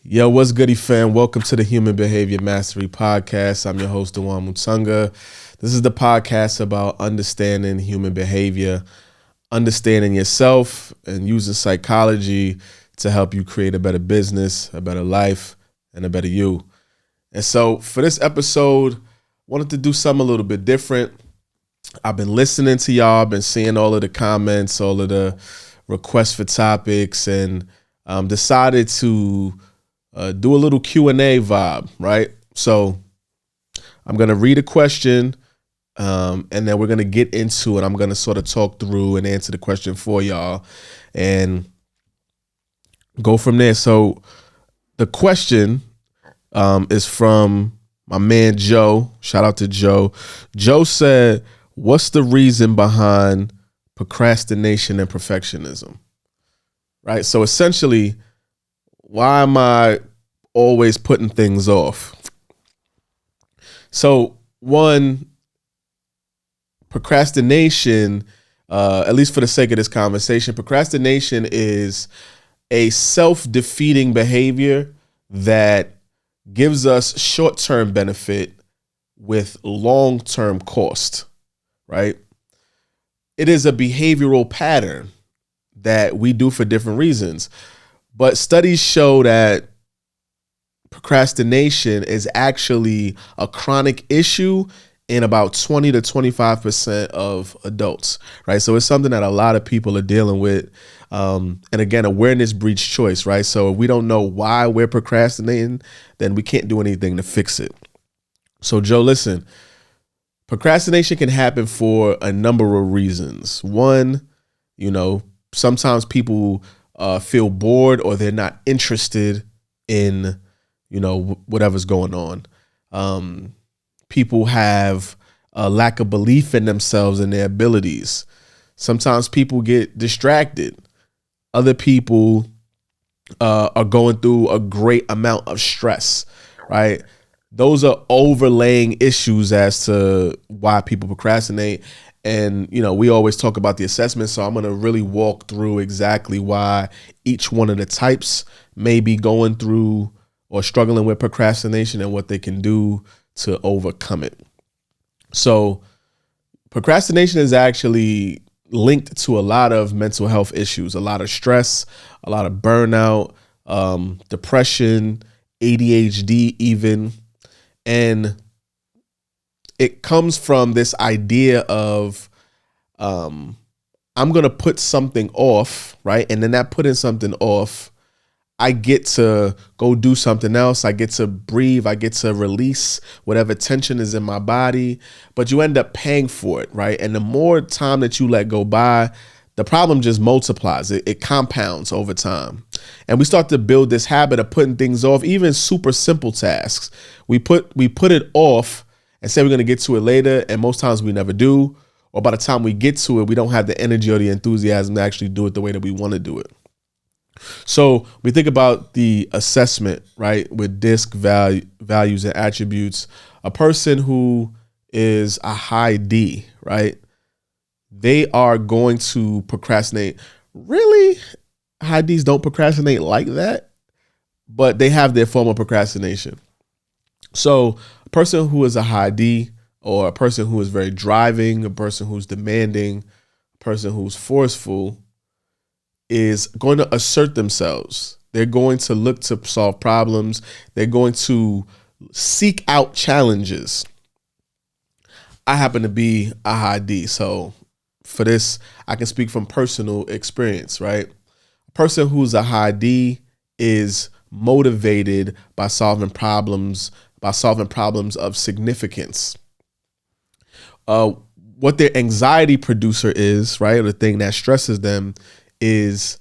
Yo, what's goody, fam? Welcome to the Human Behavior Mastery Podcast. I'm your host, Dewane Mutunga. This is the podcast about understanding human behavior, understanding yourself, and using psychology to help you create a better business, a better life, and a better you. And so for this episode, I wanted to do something a little bit different. I've been listening to y'all, I've been seeing all of the comments, all of the requests for topics, and decided to do a little Q&A vibe, right? So I'm going to read a question and then we're going to get into it. I'm going to sort of talk through and answer the question for y'all and go from there. So the question is from my man, Joe. Shout out to Joe. Joe said, what's the reason behind procrastination and perfectionism? Right? So essentially, why am I always putting things off? So one, procrastination, at least for the sake of this conversation, procrastination is a self-defeating behavior that gives us short-term benefit with long-term cost, right? It is a behavioral pattern that we do for different reasons. But studies show that procrastination is actually a chronic issue in about 20 to 25% of adults, right? So it's something that a lot of people are dealing with. And again, awareness breeds choice, right? So if we don't know why we're procrastinating, then we can't do anything to fix it. So Joe, listen, procrastination can happen for a number of reasons. One, sometimes people feel bored or they're not interested in, whatever's going on. People have a lack of belief in themselves and their abilities. Sometimes people get distracted. Other people are going through a great amount of stress, right? Those are overlaying issues as to why people procrastinate. And, we always talk about the assessment. So I'm going to really walk through exactly why each one of the types may be going through or struggling with procrastination and what they can do to overcome it. So procrastination is actually linked to a lot of mental health issues, a lot of stress, a lot of burnout, depression, ADHD even. And it comes from this idea of I'm going to put something off, right? And then that putting something off, I get to go do something else. I get to breathe. I get to release whatever tension is in my body, but you end up paying for it, right? And the more time that you let go by, the problem just multiplies. It compounds over time. And we start to build this habit of putting things off, even super simple tasks. We put it off and say we're going to get to it later, and most times we never do. Or by the time we get to it, we don't have the energy or the enthusiasm to actually do it the way that we want to do it. So we think about the assessment, right, with DISC values and attributes. A person who is a high D, right, they are going to procrastinate. Really? High Ds don't procrastinate like that, but they have their form of procrastination. So a person who is a high D, or a person who is very driving, a person who's demanding, a person who's forceful, is going to assert themselves. They're going to look to solve problems. They're going to seek out challenges. I happen to be a high D, so for this, I can speak from personal experience, right? A person who's a high D is motivated by solving problems of significance. What their anxiety producer is, right, or the thing that stresses them is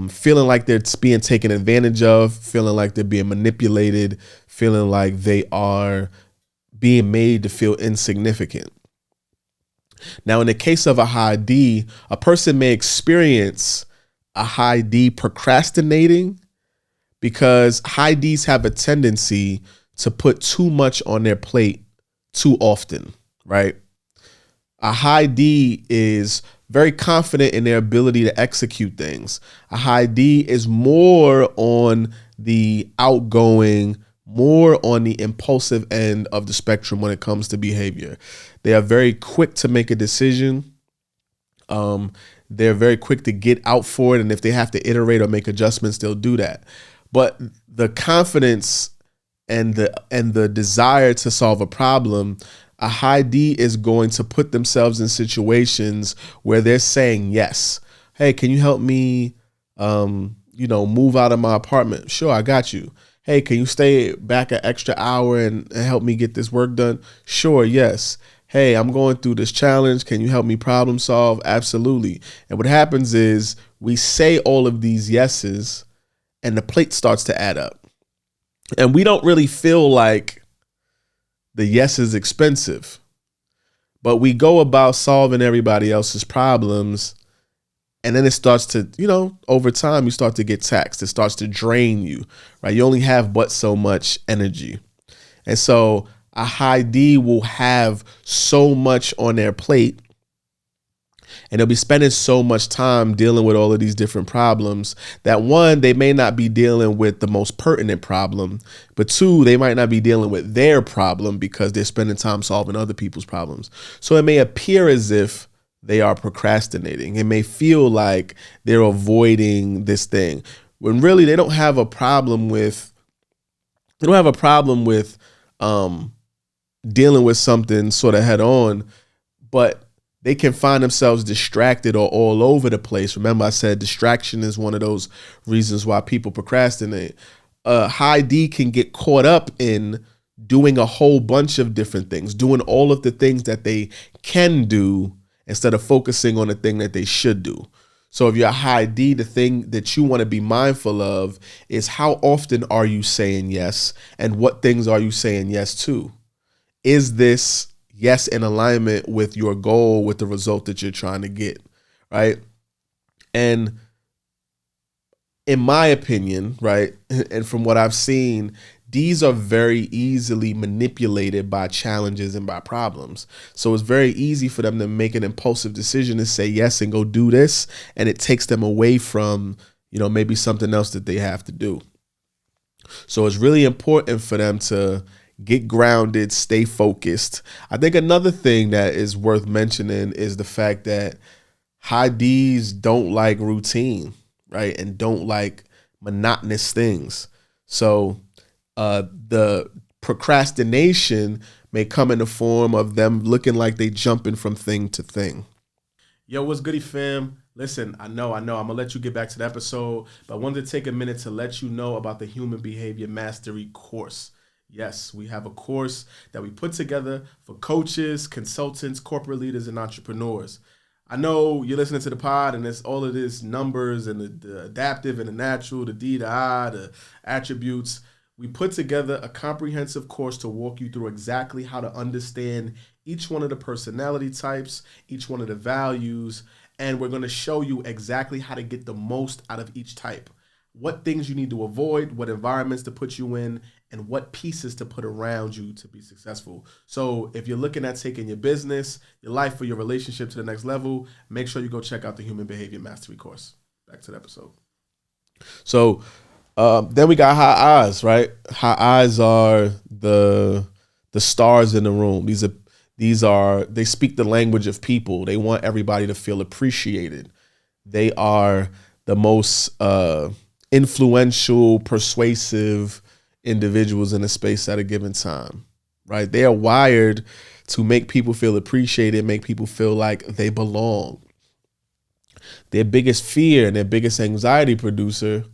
feeling like they're being taken advantage of, feeling like they're being manipulated, feeling like they are being made to feel insignificant. Now, in the case of a high D, a person may experience a high D procrastinating because high Ds have a tendency to put too much on their plate too often, right? A high D is very confident in their ability to execute things. A high D is more on the outgoing, more on the impulsive end of the spectrum when it comes to behavior. They are very quick to make a decision. They're very quick to get out for it. And if they have to iterate or make adjustments, they'll do that. But the confidence and the desire to solve a problem, a high D is going to put themselves in situations where they're saying yes. Hey, can you help me, move out of my apartment? Sure, I got you. Hey, can you stay back an extra hour and help me get this work done? Sure, yes. Hey, I'm going through this challenge. Can you help me problem solve? Absolutely. And what happens is we say all of these yeses and the plate starts to add up. And we don't really feel like the yes is expensive, but we go about solving everybody else's problems. And then it starts to, over time, you start to get taxed. It starts to drain you, right? You only have but so much energy. And so a high D will have so much on their plate, and they'll be spending so much time dealing with all of these different problems that, one, they may not be dealing with the most pertinent problem, but two, they might not be dealing with their problem because they're spending time solving other people's problems. So it may appear as if they are procrastinating. It may feel like they're avoiding this thing when really they don't have a problem with dealing with something sort of head on, but they can find themselves distracted or all over the place. Remember, I said distraction is one of those reasons why people procrastinate. High D can get caught up in doing a whole bunch of different things, doing all of the things that they can do instead of focusing on the thing that they should do. So if you're a high D, the thing that you want to be mindful of is how often are you saying yes, and what things are you saying yes to? Is this yes in alignment with your goal, with the result that you're trying to get, right? And in my opinion, right, and from what I've seen, D's are very easily manipulated by challenges and by problems. So it's very easy for them to make an impulsive decision to say yes and go do this, and it takes them away from, maybe something else that they have to do. So it's really important for them to get grounded, stay focused. I think another thing that is worth mentioning is the fact that high D's don't like routine, right? And don't like monotonous things. So the procrastination may come in the form of them looking like they jumping from thing to thing. Yo, what's goody, fam? Listen, I know. I'm going to let you get back to the episode, but I wanted to take a minute to let you know about the Human Behavior Mastery course. Yes, we have a course that we put together for coaches, consultants, corporate leaders, and entrepreneurs. I know you're listening to the pod and it's all of this numbers and the adaptive and the natural, the D, the I, the attributes. We put together a comprehensive course to walk you through exactly how to understand each one of the personality types, each one of the values, and we're going to show you exactly how to get the most out of each type. What things you need to avoid, what environments to put you in, and what pieces to put around you to be successful. So if you're looking at taking your business, your life, or your relationship to the next level, make sure you go check out the Human Behavior Mastery course. Back to the episode. So then we got high eyes, right? High eyes are the stars in the room. They speak the language of people. They want everybody to feel appreciated. They are the most influential, persuasive individuals in a space at a given time, right? They are wired to make people feel appreciated, make people feel like they belong. Their biggest fear and their biggest anxiety producer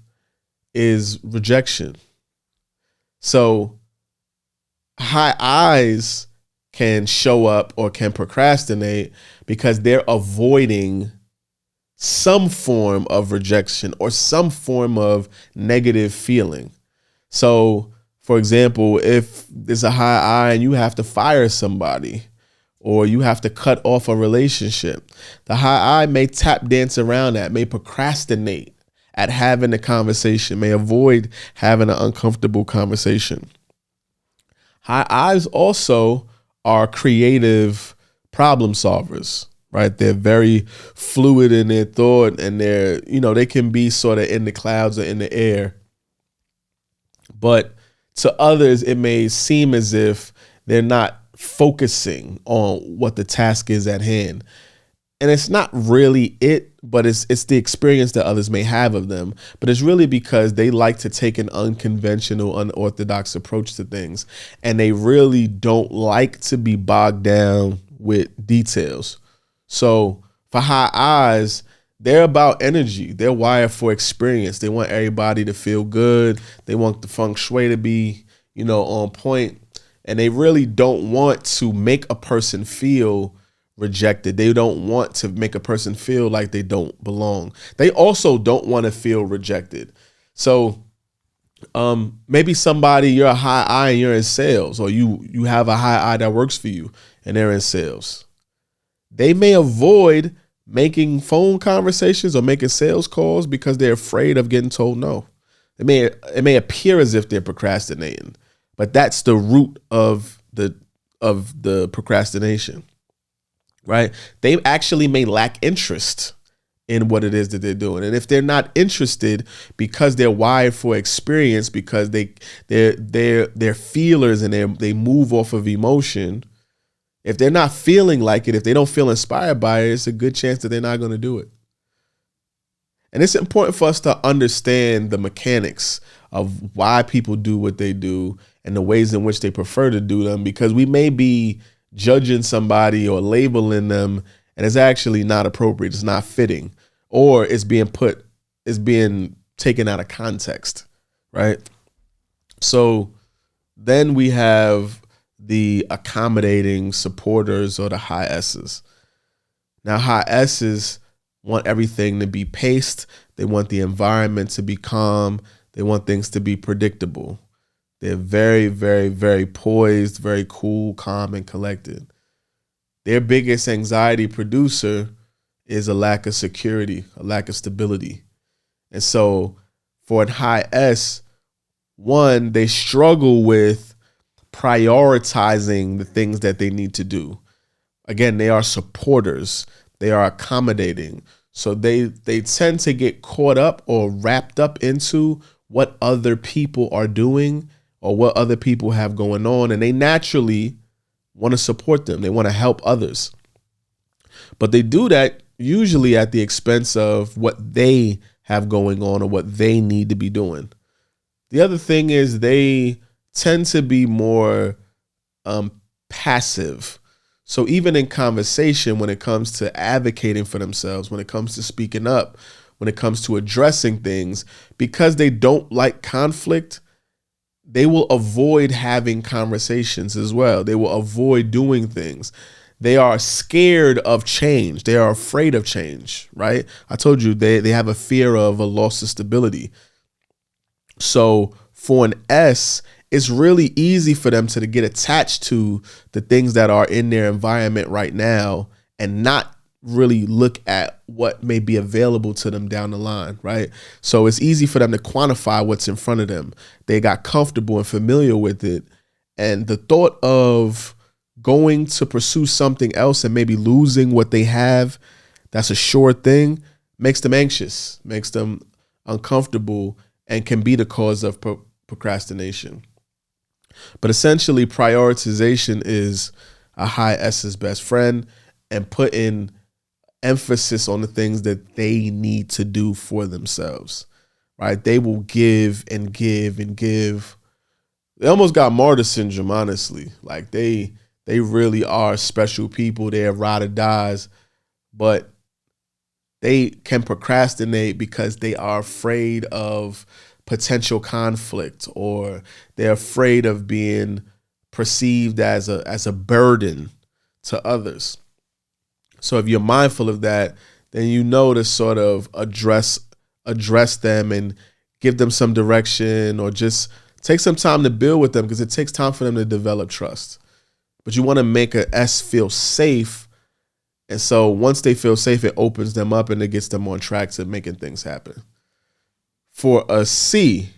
is rejection. So high eyes can show up or can procrastinate because they're avoiding some form of rejection or some form of negative feeling. So, for example, if there's a high eye and you have to fire somebody or you have to cut off a relationship, the high eye may tap dance around that, may procrastinate at having the conversation, may avoid having an uncomfortable conversation. High eyes also are creative problem solvers, right? They're very fluid in their thought and they can be sort of in the clouds or in the air. But to others, it may seem as if they're not focusing on what the task is at hand. And it's not really it, but it's the experience that others may have of them. But it's really because they like to take an unconventional, unorthodox approach to things. And they really don't like to be bogged down with details. So for high eyes, they're about energy. They're wired for experience. They want everybody to feel good. They want the feng shui to be, on point. And they really don't want to make a person feel rejected. They don't want to make a person feel like they don't belong. They also don't want to feel rejected. So maybe somebody, you're a high eye and you're in sales, or you have a high eye that works for you and they're in sales. They may avoid making phone conversations or making sales calls because they're afraid of getting told no. It may appear as if they're procrastinating, but that's the root of the procrastination. Right? They actually may lack interest in what it is that they're doing. And if they're not interested because they're wired for experience, because they're feelers and they move off of emotion, if they're not feeling like it, if they don't feel inspired by it, it's a good chance that they're not going to do it. And it's important for us to understand the mechanics of why people do what they do and the ways in which they prefer to do them, because we may be judging somebody or labeling them and it's actually not appropriate, it's not fitting, or it's being taken out of context, right? So then we have the accommodating supporters, or the high S's. Now, high S's want everything to be paced. They want the environment to be calm. They want things to be predictable. They're very, very, very poised, very cool, calm, and collected. Their biggest anxiety producer is a lack of security, a lack of stability. And so for a high S, one, they struggle with prioritizing the things that they need to do. Again, they are supporters. They are accommodating. So they tend to get caught up or wrapped up into what other people are doing or what other people have going on, and they naturally want to support them. They want to help others. But they do that usually at the expense of what they have going on or what they need to be doing. The other thing is they tend to be more passive. So even in conversation, when it comes to advocating for themselves, when it comes to speaking up, when it comes to addressing things, because they don't like conflict, they will avoid having conversations as well. They will avoid doing things. They are scared of change. They are afraid of change, right? I told you they have a fear of a loss of stability. So for an S, it's really easy for them to get attached to the things that are in their environment right now and not really look at what may be available to them down the line, right? So it's easy for them to quantify what's in front of them. They got comfortable and familiar with it. And the thought of going to pursue something else and maybe losing what they have, that's a sure thing, makes them anxious, makes them uncomfortable, and can be the cause of procrastination. But essentially, prioritization is a high S's best friend, and putting emphasis on the things that they need to do for themselves, right? They will give and give and give. They almost got martyr syndrome, honestly. Like they really are special people. They are ride or dies, but they can procrastinate because they are afraid of potential conflict, or they're afraid of being perceived as a burden to others. So if you're mindful of that, then you know to sort of address them and give them some direction, or just take some time to build with them, because it takes time for them to develop trust. But you want to make an S feel safe. And so once they feel safe, it opens them up and it gets them on track to making things happen. For a C,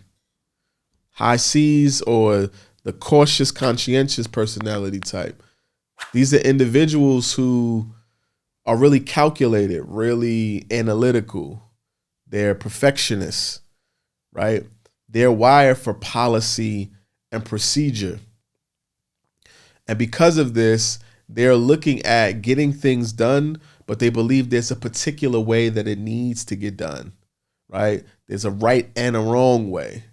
high C's, or the cautious, conscientious personality type, these are individuals who are really calculated, really analytical. They're perfectionists, right? they're wired for policy and procedure. And because of this, they're looking at getting things done, but they believe there's a particular way that it needs to get done, right? There's a right and a wrong way.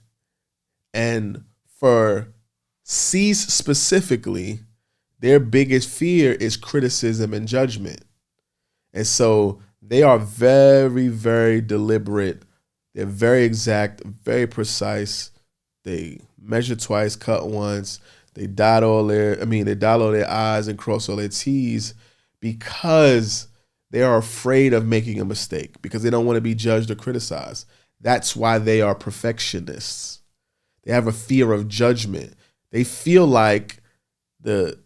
And for C's specifically, their biggest fear is criticism and judgment. And so they are very, very deliberate. They're very exact, very precise. They measure twice, cut once. They dot all their I's and cross all their T's because they are afraid of making a mistake, because they don't want to be judged or criticized. That's why they are perfectionists. They have a fear of judgment. They feel like the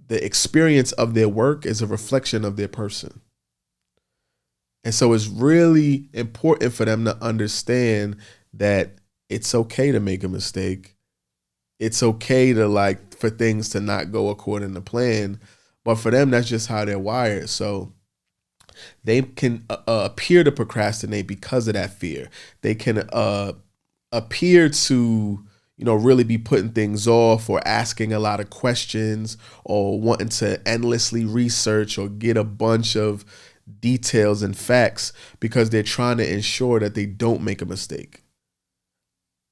experience of their work is a reflection of their person. And so it's really important for them to understand that it's okay to make a mistake. It's okay to for things to not go according to plan. But for them, that's just how they're wired. So they can appear to procrastinate because of that fear. They can appear to, really be putting things off, or asking a lot of questions, or wanting to endlessly research or get a bunch of details and facts, because they're trying to ensure that they don't make a mistake.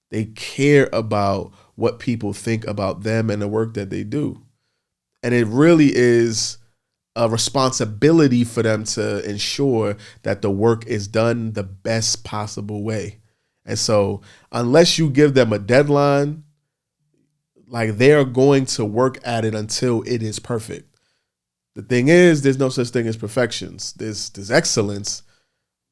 They care about what people think about them and the work that they do. And it really is a responsibility for them to ensure that the work is done the best possible way. And so unless you give them a deadline, they're going to work at it until it is perfect. The thing is, there's no such thing as perfections. There's excellence,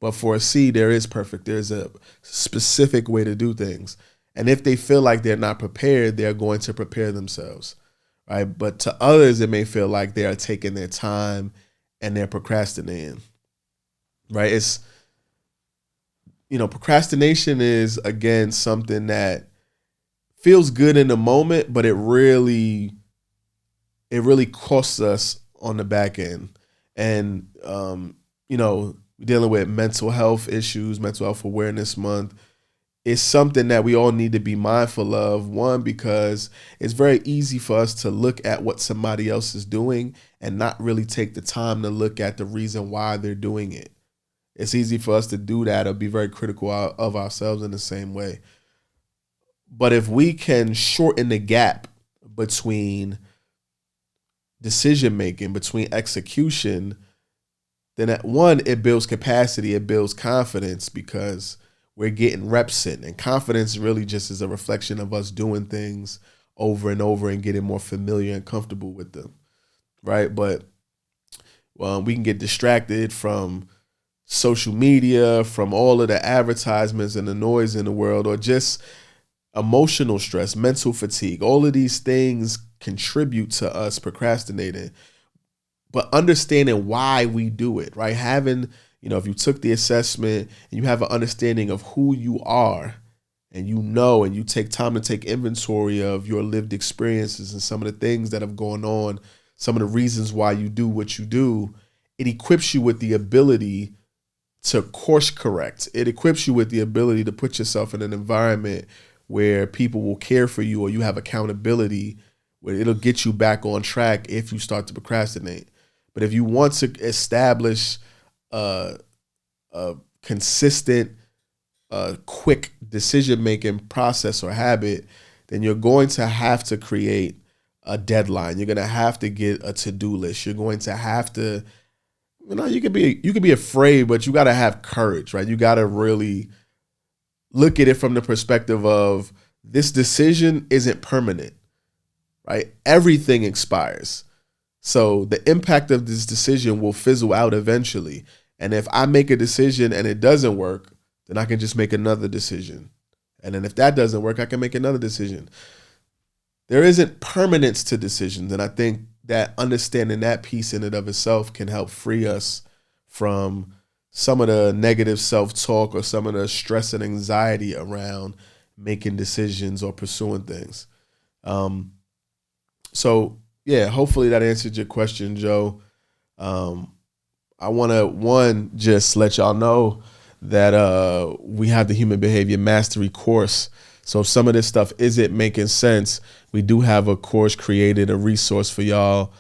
but for a C, there is perfect. There's a specific way to do things. And if they feel like they're not prepared, they're going to prepare themselves, right? But to others, it may feel like they are taking their time and they're procrastinating, right? It's, procrastination is, again, something that feels good in the moment, but it really costs us on the back end. And, dealing with mental health issues, Mental Health Awareness Month, is something that we all need to be mindful of. One, because it's very easy for us to look at what somebody else is doing and not really take the time to look at the reason why they're doing it. It's easy for us to do that or be very critical of ourselves in the same way. But if we can shorten the gap between decision making, between execution, then it builds capacity, it builds confidence, because we're getting reps in. And confidence really just is a reflection of us doing things over and over and getting more familiar and comfortable with them, right? But we can get distracted from social media, from all of the advertisements and the noise in the world, or just emotional stress, mental fatigue. All of these things contribute to us procrastinating. But understanding why we do it, right? Having, if you took the assessment and you have an understanding of who you are, and and you take time to take inventory of your lived experiences and some of the things that have gone on, some of the reasons why you do what you do, it equips you with the ability to course correct. It equips you with the ability to put yourself in an environment where people will care for you, or you have accountability, where it'll get you back on track if you start to procrastinate. But if you want to establish a consistent, quick decision-making process or habit, then you're going to have to create a deadline. You're going to have to get a to-do list. You're going to have to, you could be afraid, but you got to have courage, right? You got to really look at it from the perspective of, this decision isn't permanent, right? Everything expires. So the impact of this decision will fizzle out eventually. And if I make a decision and it doesn't work, then I can just make another decision. And then if that doesn't work, I can make another decision. There isn't permanence to decisions. And I think that understanding that piece in and of itself can help free us from some of the negative self-talk or some of the stress and anxiety around making decisions or pursuing things. So yeah, hopefully that answered your question, Joe. I want to, just let y'all know that we have the Human Behavior Mastery course So if some of this stuff isn't making sense, we do have a course created, a resource for y'all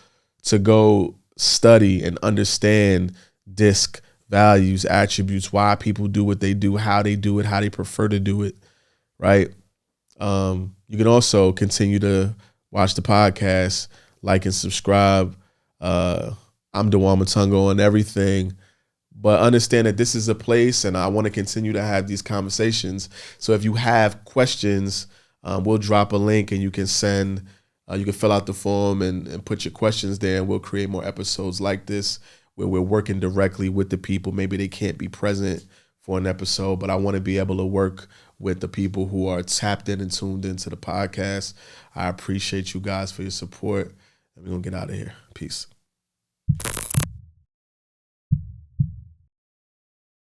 to go study and understand DISC values, attributes, why people do what they do, how they do it, how they prefer to do it, right? You can also continue to watch the podcast, like and subscribe. I'm Dewane Mutunga on everything. But understand that this is a place, and I want to continue to have these conversations. So if you have questions, we'll drop a link, and you can send, you can fill out the form and put your questions there, and we'll create more episodes like this where we're working directly with the people. Maybe they can't be present for an episode, but I want to be able to work with the people who are tapped in and tuned into the podcast. I appreciate you guys for your support, and we're going to get out of here. Peace.